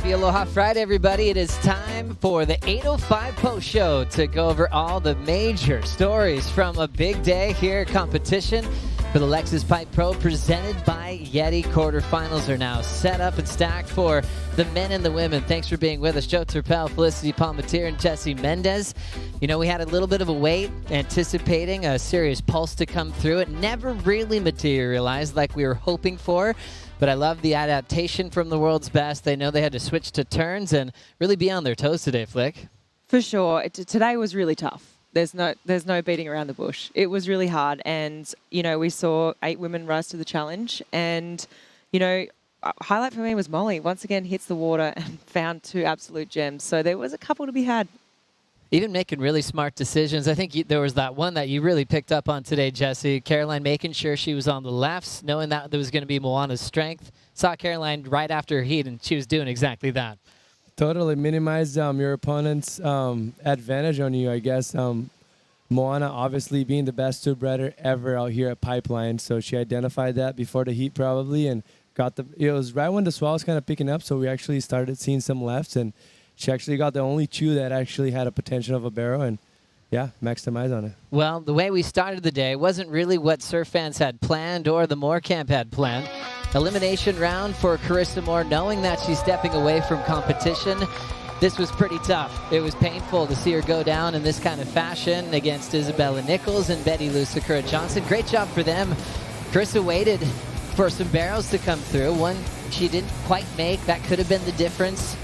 Happy Aloha Friday, everybody. It is time for the 8:05 post show to go over all the major stories from a big day here at competition for the Lexus Pipe Pro presented by Yeti. Quarterfinals are now set up and stacked for the men and the women. Thanks for being with us. Joe Turpel, Felicity Palmatier, and Jesse Mendez. You know, we had a little bit of a wait, anticipating a serious pulse to come through. It never really materialized like we were hoping for. But I love the adaptation from the world's best. They know they had to switch to turns and really be on their toes today, Flick. For sure. Today was really tough. There's no beating around the bush. It was really hard. And, you know, we saw 8 women rise to the challenge. And, you know, a highlight for me was Molly. Once again, hits the water and found 2 absolute gems. So there was a couple to be had. Even making really smart decisions. I think there was that one that you really picked up on today, Jesse. Caroline making sure she was on the lefts, knowing that there was going to be Moana's strength. Saw Caroline right after her heat, and she was doing exactly that. Totally minimize your opponent's advantage on you, I guess. Moana obviously being the best two-breader ever out here at Pipeline, so she identified that before the heat probably, and it was right when the swell was kind of picking up, so we actually started seeing some lefts, and she actually got the only chew that actually had a potential of a barrel, and yeah, maximize on it. Well, the way we started the day wasn't really what surf fans had planned or the Moore camp had planned. Elimination round for Carissa Moore, knowing that she's stepping away from competition. This was pretty tough. It was painful to see her go down in this kind of fashion against Isabella Nichols and Betty Lou Sakura Johnson. Great job for them. Carissa waited for some barrels to come through. One she didn't quite make. That could have been the difference.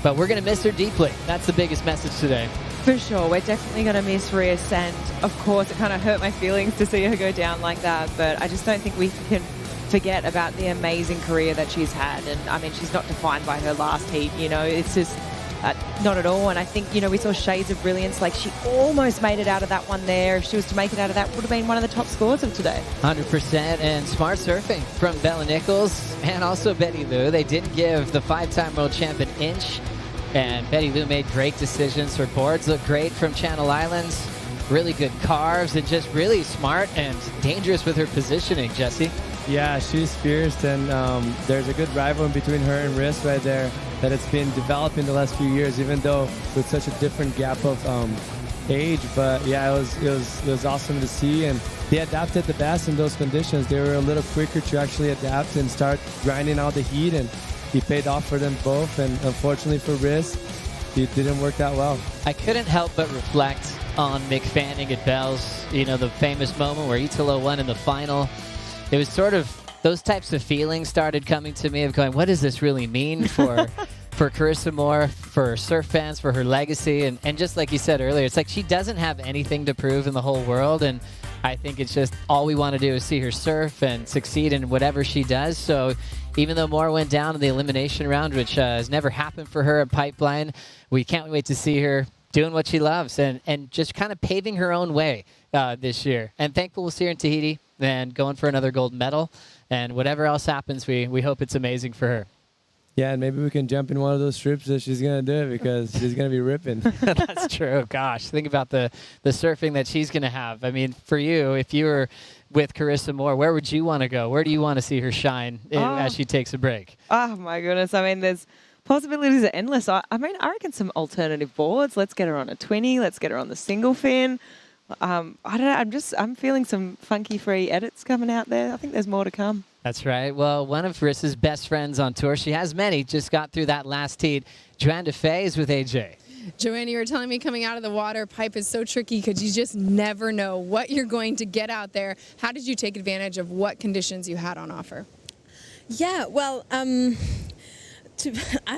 But we're going to miss her deeply. That's the biggest message today. For sure. We're definitely going to miss Rios. And, of course, it kind of hurt my feelings to see her go down like that. But I just don't think we can forget about the amazing career that she's had. And, I mean, she's not defined by her last heat. You know, it's just not at all. And I think, you know, we saw shades of brilliance. Like, she almost made it out of that one there. If she was to make it out of that, would have been one of the top scores of today. 100%. And smart surfing from Bella Nichols and also Betty Lou. They didn't give the 5-time world champion an inch. And Betty Lou made great decisions. Her boards look great from Channel Islands. Really good carves and just really smart and dangerous with her positioning, Jesse. Yeah, she's fierce, and there's a good rival between her and Rios right there that it's been developing the last few years, even though with such a different gap of age. But yeah, it was awesome to see, and they adapted the best in those conditions. They were a little quicker to actually adapt and start grinding out the heat, and it paid off for them both. And unfortunately for Rios, it didn't work that well. I couldn't help but reflect on Mick Fanning at Bell's, you know, the famous moment where Italo won in the final. It was sort of those types of feelings started coming to me of going, what does this really mean for for Carissa Moore, for surf fans, for her legacy? And just like you said earlier, it's like she doesn't have anything to prove in the whole world. And I think it's just all we want to do is see her surf and succeed in whatever she does. So even though Moore went down in the elimination round, which has never happened for her at Pipeline, we can't wait to see her doing what she loves and just kind of paving her own way this year. And thankful we'll see her in Tahiti and going for another gold medal. And whatever else happens, we hope it's amazing for her. Yeah, and maybe we can jump in one of those strips that she's going to do because she's going to be ripping. That's true. Gosh, think about the surfing that she's going to have. I mean, for you, if you were with Carissa Moore, where would you want to go? Where do you want to see her shine as she takes a break? Oh, my goodness. I mean, there's possibilities are endless. I reckon some alternative boards. Let's get her on a 20. Let's get her on the single fin. I don't know. I'm feeling some funky free edits coming out there. I think there's more to come. That's right. Well, one of Carissa's best friends on tour, she has many, just got through that last heat. Joanne DeFay is with AJ. Joanne, you were telling me coming out of the water, pipe is so tricky because you just never know what you're going to get out there. How did you take advantage of what conditions you had on offer? Yeah, well, I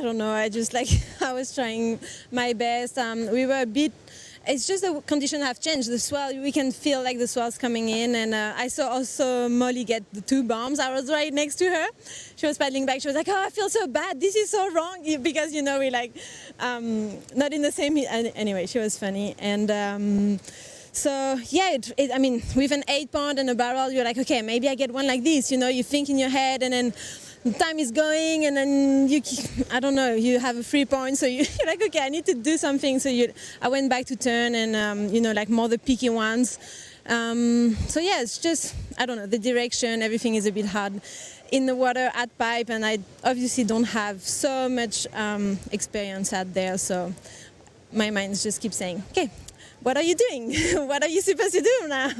don't know. I was trying my best. We were a bit. It's just the conditions have changed. The swell, we can feel like the swell's coming in. And I saw also Molly get the 2 bombs. I was right next to her. She was paddling back. She was like, oh, I feel so bad. This is so wrong. Because, you know, we're like not in the same. Anyway, she was funny. And so, yeah, I mean, with an 8-pound and a barrel, you're like, okay, maybe I get one like this. You know, you think in your head and then time is going and then I don't know, you have a 3 point, so you're like, okay, I need to do something. So I went back to turn and, you know, like more the picky ones. So yeah, it's just, I don't know, the direction, everything is a bit hard. in the water at pipe, and I obviously don't have so much experience out there, so my mind just keeps saying, okay, what are you doing? What are you supposed to do now?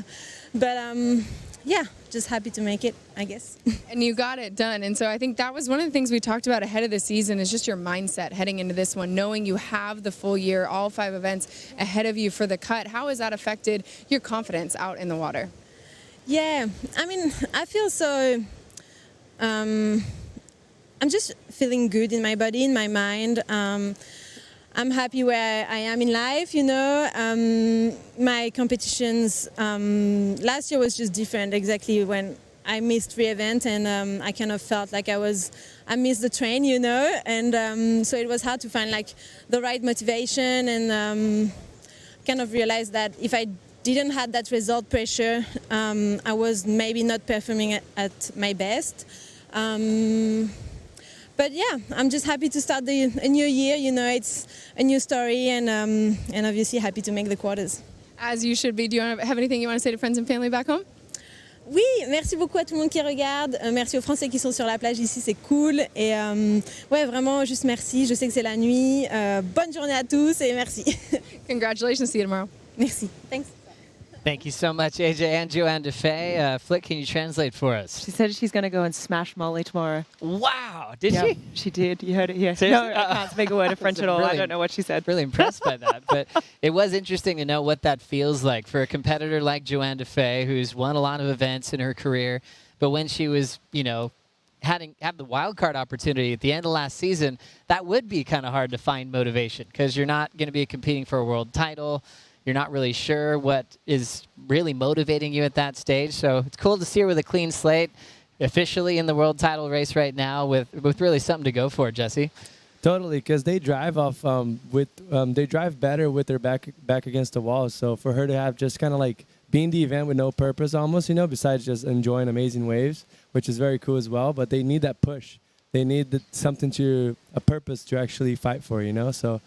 But yeah, just happy to make it, I guess. And you got it done. And so I think that was one of the things we talked about ahead of the season is just your mindset heading into this one, knowing you have the full year, all 5 events ahead of you for the cut. How has that affected your confidence out in the water? Yeah, I mean, I feel so, I'm just feeling good in my body, in my mind. I'm happy where I am in life, you know. My competitions last year was just different, exactly when I missed 3 events, and I kind of felt like I missed the train, you know, and so it was hard to find like the right motivation, and kind of realized that if I didn't have that result pressure, I was maybe not performing at my best. But yeah, I'm just happy to start a new year. You know, it's a new story, and obviously happy to make the quarters. As you should be. Do you have anything you want to say to friends and family back home? Oui, merci beaucoup à tout le monde qui regarde. Merci aux Français qui sont sur la plage ici, c'est cool. Et ouais, vraiment, juste merci. Je sais que c'est la nuit. Bonne journée à tous et merci. Congratulations. See you tomorrow. Merci. Thanks. Thank you so much, AJ and Joanne DeFay. Flick, can you translate for us? She said she's going to go and smash Molly tomorrow. Wow, did Yeah, she? she did. You heard it here. Seriously? No, I can't speak a word of French at all. I don't know what she said. Really impressed by that. But it was interesting to know what that feels like for a competitor like Joanne DeFay, who's won a lot of events in her career. But when she was, you know, have the wild card opportunity at the end of last season, that would be kind of hard to find motivation because you're not going to be competing for a world title. You're not really sure what is really motivating you at that stage. So it's cool to see her with a clean slate, officially in the world title race right now with really something to go for, Jesse. Totally, because they drive off they drive better with their back against the wall. So for her to have just kind of like being the event with no purpose almost, you know, besides just enjoying amazing waves, which is very cool as well. But they need that push. They need a purpose to actually fight for, you know. So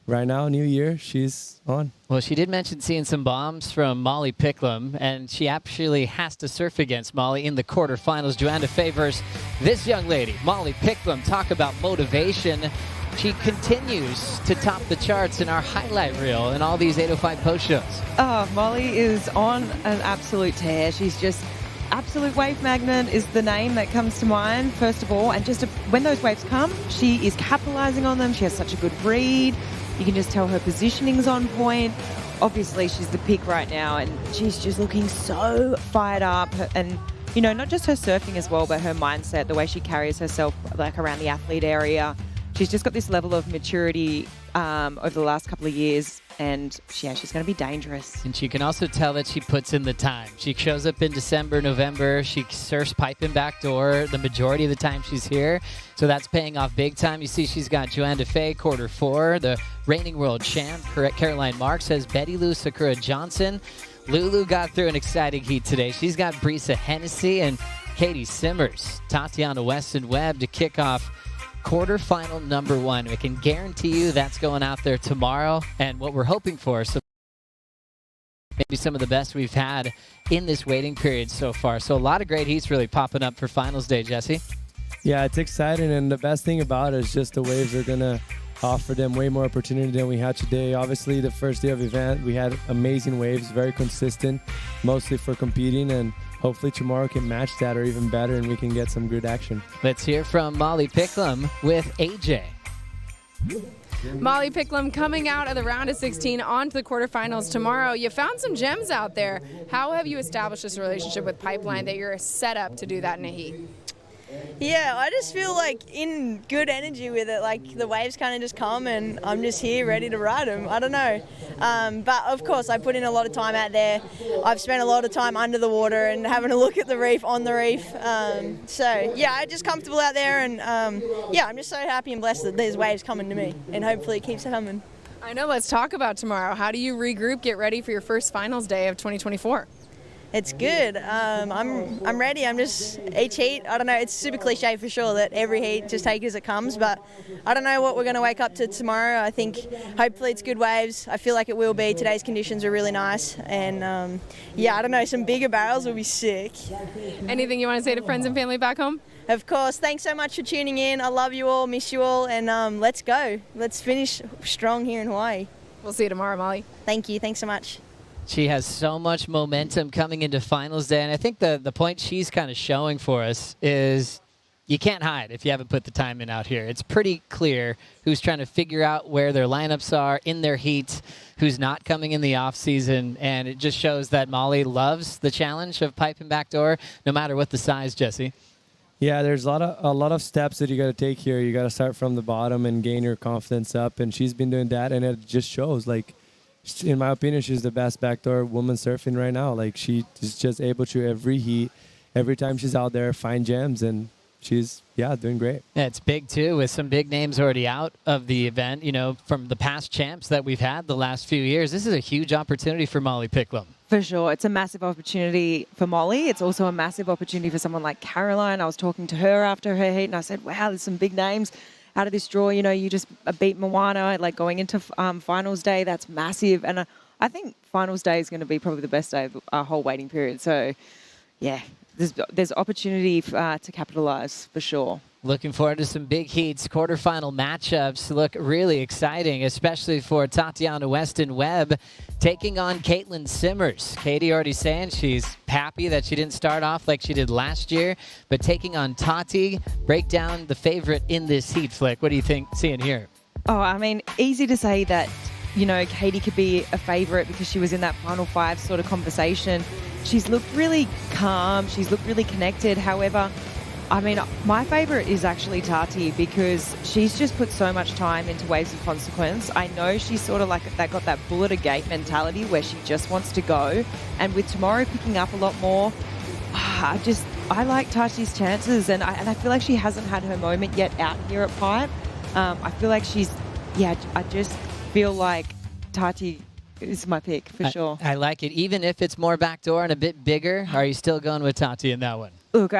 right now, new year, she's on. Well, she did mention seeing some bombs from Molly Picklum, and she actually has to surf against Molly in the quarterfinals. Joanne DeFay versus this young lady, Molly Picklum. Talk about motivation. She continues to top the charts in our highlight reel and all these 805 post shows. Oh, Molly is on an absolute tear. She's just absolute wave magnet is the name that comes to mind, first of all. And just when those waves come, she is capitalizing on them. She has such a good read. You can just tell her positioning's on point. Obviously, she's the pick right now, and she's just looking so fired up. And, you know, not just her surfing as well, but her mindset, the way she carries herself, like around the athlete area. She's just got this level of maturity over the last couple of years, and yeah, she's going to be dangerous. And she can also tell that she puts in the time. She shows up in December, November. She surfs pipe and backdoor the majority of the time she's here. So that's paying off big time. You see she's got Joanne DeFay, quarter 4. The reigning world champ, Caroline Marks, has Betty Lou Sakura Johnson. Lulu got through an exciting heat today. She's got Brisa Hennessy and Katie Simmers. Tatiana Weston Webb to kick off quarterfinal number 1. We can guarantee you that's going out there tomorrow, and what we're hoping for, so maybe some of the best we've had in this waiting period so far. So a lot of great heats really popping up for finals day, Jesse. Yeah, it's exciting, and the best thing about it is just the waves are going to offer them way more opportunity than we had today. Obviously, the first day of event, we had amazing waves, very consistent, mostly for competing, and hopefully tomorrow can match that or even better, and we can get some good action. Let's hear from Molly Picklum with AJ. Molly Picklum coming out of the round of 16 on to the quarterfinals tomorrow. You found some gems out there. How have you established this relationship with Pipeline that you're set up to do that in a heat? Yeah, I just feel like in good energy with it. Like the waves kind of just come and I'm just here ready to ride them. I don't know. But of course, I put in a lot of time out there. I've spent a lot of time under the water and having a look at the reef, on the reef. So yeah, I'm just comfortable out there, and yeah, I'm just so happy and blessed that there's waves coming to me, and hopefully it keeps coming. I know, let's talk about tomorrow. How do you regroup, get ready for your first finals day of 2024? It's good. I'm ready. I'm just each heat. I don't know. It's super cliche for sure that every heat just take it as it comes, but I don't know what we're going to wake up to tomorrow. I think hopefully it's good waves. I feel like it will be. Today's conditions are really nice, and yeah, I don't know. Some bigger barrels will be sick. Anything you want to say to friends and family back home? Of course. Thanks so much for tuning in. I love you all. Miss you all, and let's go. Let's finish strong here in Hawaii. We'll see you tomorrow, Molly. Thank you. Thanks so much. She has so much momentum coming into finals day, and I think the point she's kind of showing for us is you can't hide if you haven't put the time in out here. It's pretty clear who's trying to figure out where their lineups are in their heat, who's not coming in the off season, and it just shows that Molly loves the challenge of pipe and backdoor, no matter what the size, Jesse. Yeah, there's a lot of steps that you got to take here. You got to start from the bottom and gain your confidence up, and she's been doing that, and it just shows. Like, in my opinion, she's the best backdoor woman surfing right now. Like, she is just able to every heat, every time she's out there, find gems, and she's, doing great. Yeah, it's big, too, with some big names already out of the event, from the past champs that we've had the last few years. This is a huge opportunity for Molly Picklum. For sure. It's a massive opportunity for Molly. It's also a massive opportunity for someone like Caroline. I was talking to her after her heat, and I said, wow, there's some big names out of this draw. You just beat Moana, like going into finals day. That's massive. And I think finals day is going to be probably the best day of our whole waiting period. So, yeah, there's opportunity to capitalize for sure. Looking forward to some big heats. Quarterfinal matchups look really exciting, especially for Tatiana Weston Webb taking on Caitlin Simmers. Katie already saying she's happy that she didn't start off like she did last year, but taking on Tati, break down the favorite in this heat, Flick. What do you think seeing here? Oh, I mean, easy to say that, Katie could be a favorite because she was in that final five sort of conversation. She's looked really calm. She's looked really connected. However, I mean, my favourite is actually Tati because she's just put so much time into Waves of Consequence. I know she's sort of like got that bull at a gate mentality where she just wants to go. And with tomorrow picking up a lot more, I like Tati's chances. And I feel like she hasn't had her moment yet out here at Pipe. I feel like I just feel like Tati is my pick for sure. I like it. Even if it's more backdoor and a bit bigger, are you still going with Tati in that one? Look,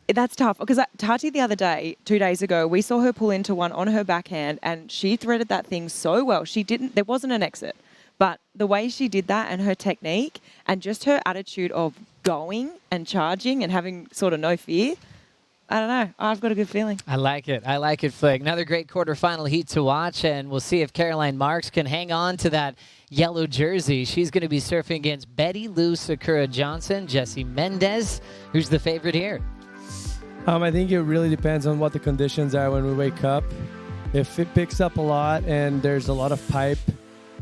that's tough because Tati the other day, 2 days ago, we saw her pull into one on her backhand and she threaded that thing so well. There wasn't an exit, but the way she did that and her technique and just her attitude of going and charging and having sort of no fear, I don't know. I've got a good feeling. I like it. I like it, Flick. Another great quarterfinal heat to watch, and we'll see if Caroline Marks can hang on to that yellow jersey. She's going to be surfing against Betty Lou Sakura Johnson, Jessie Mendez. Who's the favorite here? I think it really depends on what the conditions are when we wake up. If it picks up a lot and there's a lot of pipe,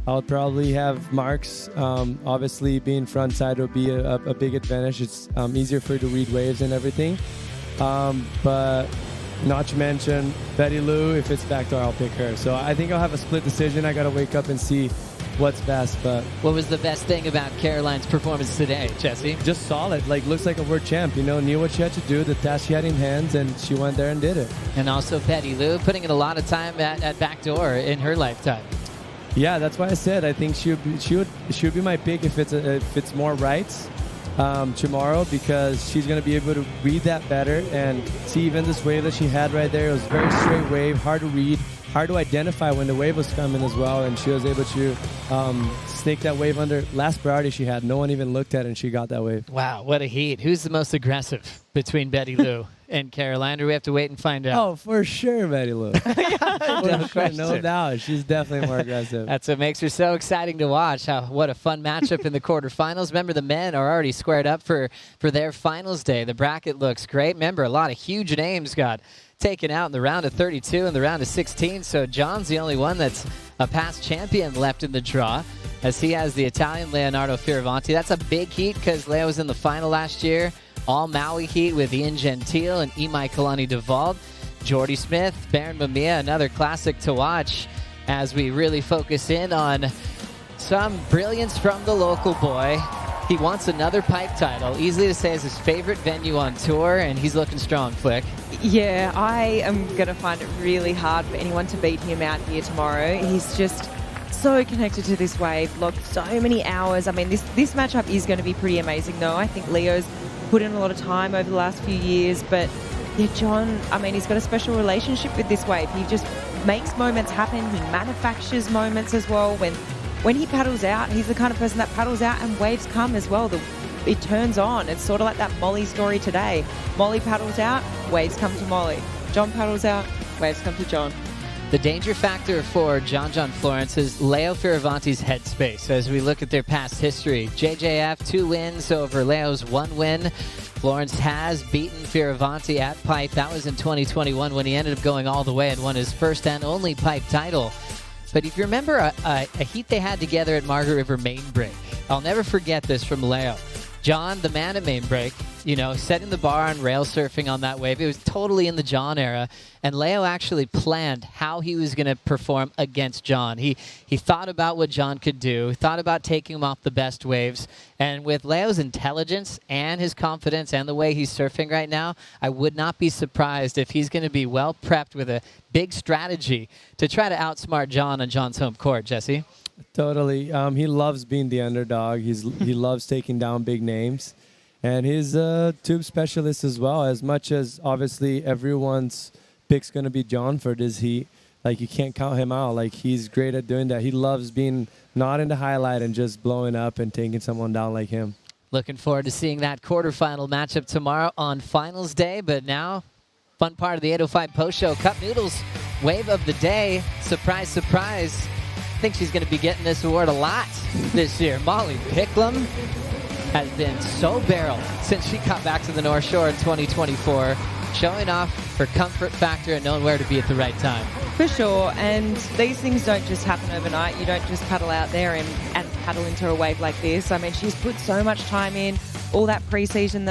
I would probably have Marks. Obviously, being front side will be a big advantage. It's easier for her to read waves and everything. But not to mention Betty Lou, if it's backdoor, I'll pick her. So I think I'll have a split decision. I got to wake up and see what's best. But what was the best thing about Caroline's performance today, Jesse? Just solid. Like, looks like a world champ. Knew what she had to do, the task she had in hands, and she went there and did it. And also Betty Lou putting in a lot of time at backdoor in her lifetime. Yeah, that's why I said I think she would be my pick if it's more rights tomorrow, because she's going to be able to read that better and see even this wave that she had right there. It was a very straight wave, hard to read, hard to identify when the wave was coming as well, and she was able to snake that wave under. Last priority she had, no one even looked at it, and she got that wave. Wow, what a heat. Who's the most aggressive between Betty Lou and Caroline? Or we have to wait and find out? Oh, for sure, Betty Lou. No doubt. She's definitely more aggressive. That's what makes her so exciting to watch. What a fun matchup in the quarterfinals. Remember, the men are already squared up for their finals day. The bracket looks great. Remember, a lot of huge names got taken out in the round of 32 and the round of 16. So John's the only one that's a past champion left in the draw, as he has the Italian Leonardo Fioravanti. That's a big heat because Leo was in the final last year. All Maui heat with Ian Gentile and Imai Kalani Duvall. Jordy Smith, Baron Mamiya, another classic to watch as we really focus in on some brilliance from the local boy. He wants another pipe title. Easily to say is his favorite venue on tour, and he's looking strong, Flick. Yeah, I am going to find it really hard for anyone to beat him out here tomorrow. He's just so connected to this wave, logged so many hours. I mean, this matchup is going to be pretty amazing, though. I think Leo's put in a lot of time over the last few years, but yeah, John, I mean, he's got a special relationship with this wave. He just makes moments happen. He manufactures moments as well. When he paddles out, he's the kind of person that paddles out and waves come as well. It turns on. It's sort of like that Molly story today. Molly paddles out, waves come to Molly. John paddles out, waves come to John. The danger factor for John Florence is Leo Fioravanti's headspace. As we look at their past history, JJF 2 wins over Leo's 1 win. Florence has beaten Fioravanti at Pipe. That was in 2021 when he ended up going all the way and won his first and only Pipe title. But if you remember a heat they had together at Margaret River Main Break, I'll never forget this from Leo. John, the man at Main Break, setting the bar on rail surfing on that wave. It was totally in the John era. And Leo actually planned how he was going to perform against John. He thought about what John could do, thought about taking him off the best waves. And with Leo's intelligence and his confidence and the way he's surfing right now, I would not be surprised if he's going to be well prepped with a big strategy to try to outsmart John on John's home court, Jesse. Totally. He loves being the underdog. He loves taking down big names. And he's a tube specialist as well. As much as obviously everyone's pick's going to be John for this heat, you can't count him out. He's great at doing that. He loves being not in the highlight and just blowing up and taking someone down like him. Looking forward to seeing that quarterfinal matchup tomorrow on finals day. But now, fun part of the 805 post show, Cup Noodles wave of the day. Surprise, surprise. I think she's going to be getting this award a lot this year. Molly Picklum has been so barreled since she got back to the North Shore in 2024, showing off her comfort factor and knowing where to be at the right time. For sure, and these things don't just happen overnight. You don't just paddle out there and paddle into a wave like this. I mean, she's put so much time in. All that preseason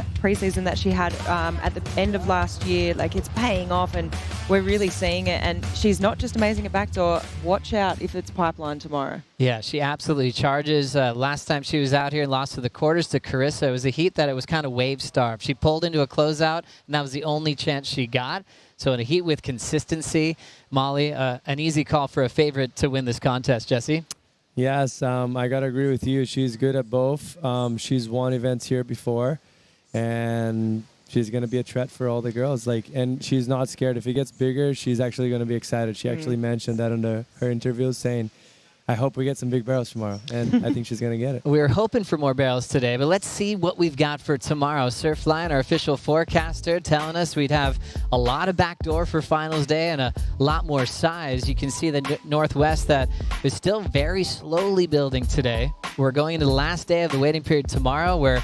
that she had at the end of last year, it's paying off, and we're really seeing it. And she's not just amazing at backdoor. Watch out if it's pipeline tomorrow. Yeah, she absolutely charges. Last time she was out here and lost to the quarters to Carissa, it was a heat that it was kind of wave-starved. She pulled into a closeout, and that was the only chance she got. So in a heat with consistency, Molly, an easy call for a favorite to win this contest, Jesse. Yes, I got to agree with you. She's good at both. She's won events here before, and she's going to be a threat for all the girls. And she's not scared. If it gets bigger, she's actually going to be excited. She actually mentioned that in her interview, saying, I hope we get some big barrels tomorrow, and I think she's going to get it. We were hoping for more barrels today, but let's see what we've got for tomorrow. Surfline, our official forecaster, telling us we'd have a lot of backdoor for finals day and a lot more size. You can see the Northwest that is still very slowly building today. We're going into the last day of the waiting period tomorrow, where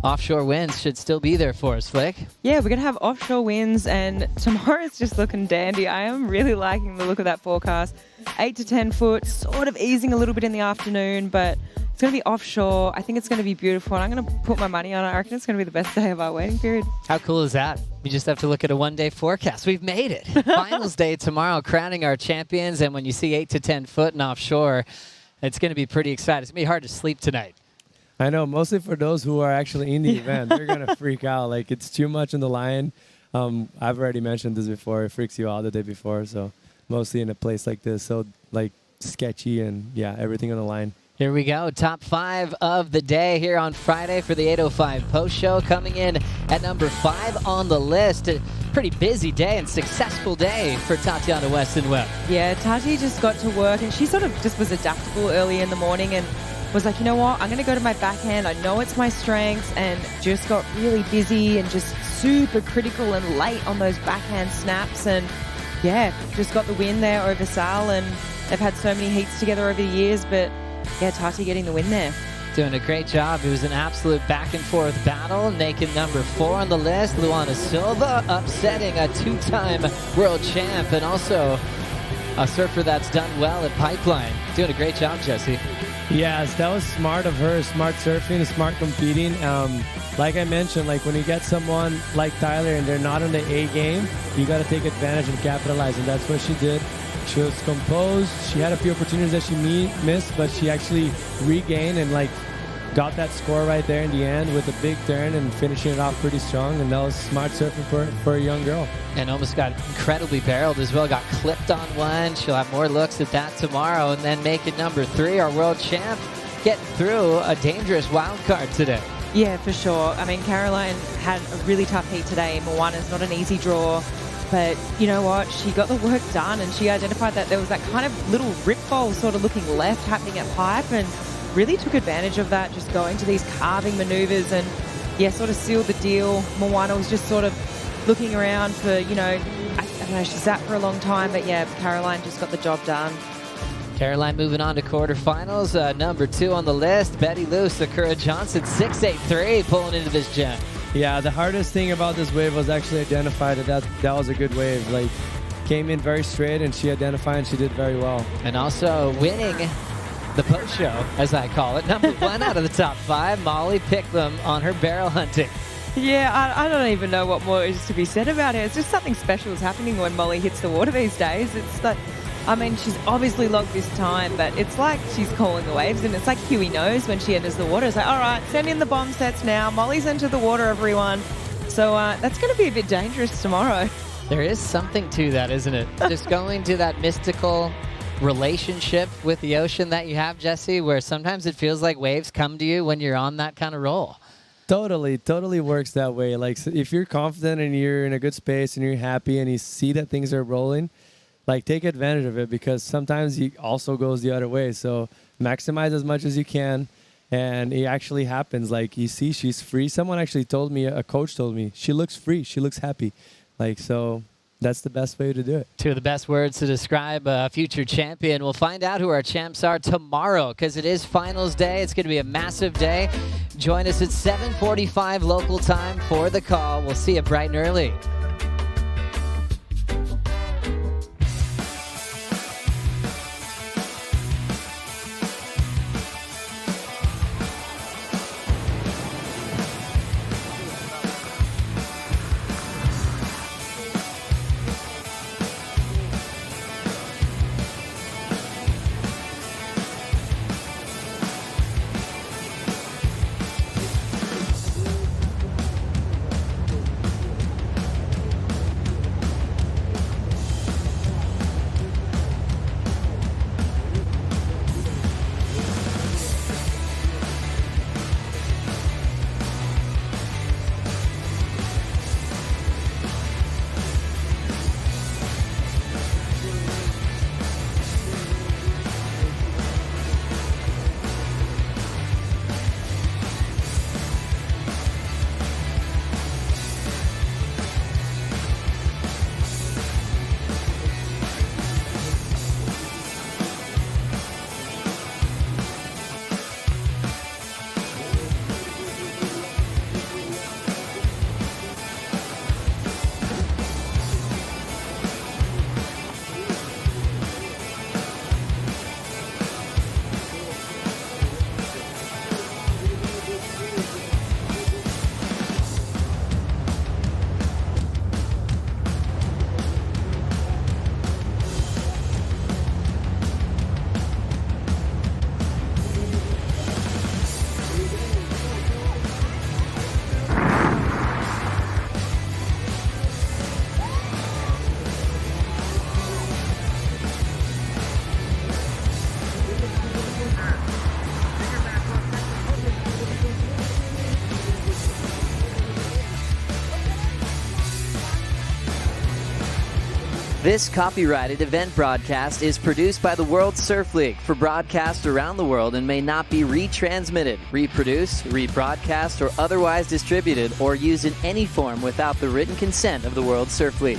offshore winds should still be there for us, Flick. Yeah, we're going to have offshore winds, and tomorrow's just looking dandy. I am really liking the look of that forecast. 8 to 10 foot, sort of easing a little bit in the afternoon, but it's going to be offshore. I think it's going to be beautiful, and I'm going to put my money on it. I reckon it's going to be the best day of our waiting period. How cool is that? We just have to look at a one-day forecast. We've made it. Finals day tomorrow, crowning our champions, and when you see 8 to 10 foot and offshore, it's going to be pretty exciting. It's going to be hard to sleep tonight. I know, mostly for those who are actually in the event. They're going to freak out. It's too much in the line. I've already mentioned this before. It freaks you out the day before, so mostly in a place like this. So, sketchy and, yeah, everything on the line. Here we go. Top 5 of the day here on Friday for the 805 post show. Coming in at number 5 on the list. A pretty busy day and successful day for Tatiana Weston Webb. Yeah, Tati just got to work, and she sort of just was adaptable early in the morning and was like, you know what, I'm going to go to my backhand. I know it's my strengths, and just got really busy and just super critical and late on those backhand snaps. And yeah, just got the win there over Sal, and they've had so many heats together over the years, but yeah, Tati getting the win there. Doing a great job. It was an absolute back and forth battle. Naked number 4 on the list, Luana Silva, upsetting a 2-time world champ and also a surfer that's done well at Pipeline. Doing a great job, Jesse. Yes, that was smart of her. Smart surfing, smart competing. Like I mentioned, when you get someone like Tyler and they're not in the A game, you got to take advantage and capitalize, and that's what she did. She was composed. She had a few opportunities that she missed, but she actually regained and got that score right there in the end with a big turn and finishing it off pretty strong. And that was smart surfing for a young girl. And almost got incredibly barreled as well. Got clipped on one. She'll have more looks at that tomorrow. And then make it number 3, our world champ, getting through a dangerous wild card today. Yeah, for sure. I mean, Caroline had a really tough heat today. Moana's not an easy draw. But you know what? She got the work done, and she identified that there was that kind of little rip bowl sort of looking left happening at pipe, and really took advantage of that, just going to these carving maneuvers and, yeah, sort of sealed the deal. Moana was just sort of looking around for, I don't know, she sat for a long time, but yeah, Caroline just got the job done. Caroline moving on to quarterfinals. Number 2 on the list, Betty Lou, Sakura Johnson, 6'8", pulling into this gem. Yeah, the hardest thing about this wave was actually identify that was a good wave. Like, came in very straight, and she identified, and she did very well. And also winning the post show, as I call it. Number 1 out of the top 5, Molly Picklum on her barrel hunting. Yeah, I don't even know what more is to be said about it. It's just something special is happening when Molly hits the water these days. It's like, I mean, she's obviously logged this time, but it's like she's calling the waves, and it's like Huey knows when she enters the water. It's like, all right, send in the bomb sets now. Molly's entered the water, everyone. So that's going to be a bit dangerous tomorrow. There is something to that, isn't it? Just going to that mystical relationship with the ocean that you have, Jesse, where sometimes it feels like waves come to you when you're on that kind of roll. Totally works that way. Like, so if you're confident and you're in a good space and you're happy and you see that things are rolling, like, take advantage of it, because sometimes it also goes the other way. So maximize as much as you can, and it actually happens. Like, you see she's free. Someone actually told me, a coach told me, she looks free. She looks happy. Like, so that's the best way to do it. 2 of the best words to describe a future champion. We'll find out who our champs are tomorrow, because it is finals day. It's going to be a massive day. Join us at 7:45 local time for the call. We'll see you bright and early. This copyrighted event broadcast is produced by the World Surf League for broadcast around the world and may not be retransmitted, reproduced, rebroadcast, or otherwise distributed or used in any form without the written consent of the World Surf League.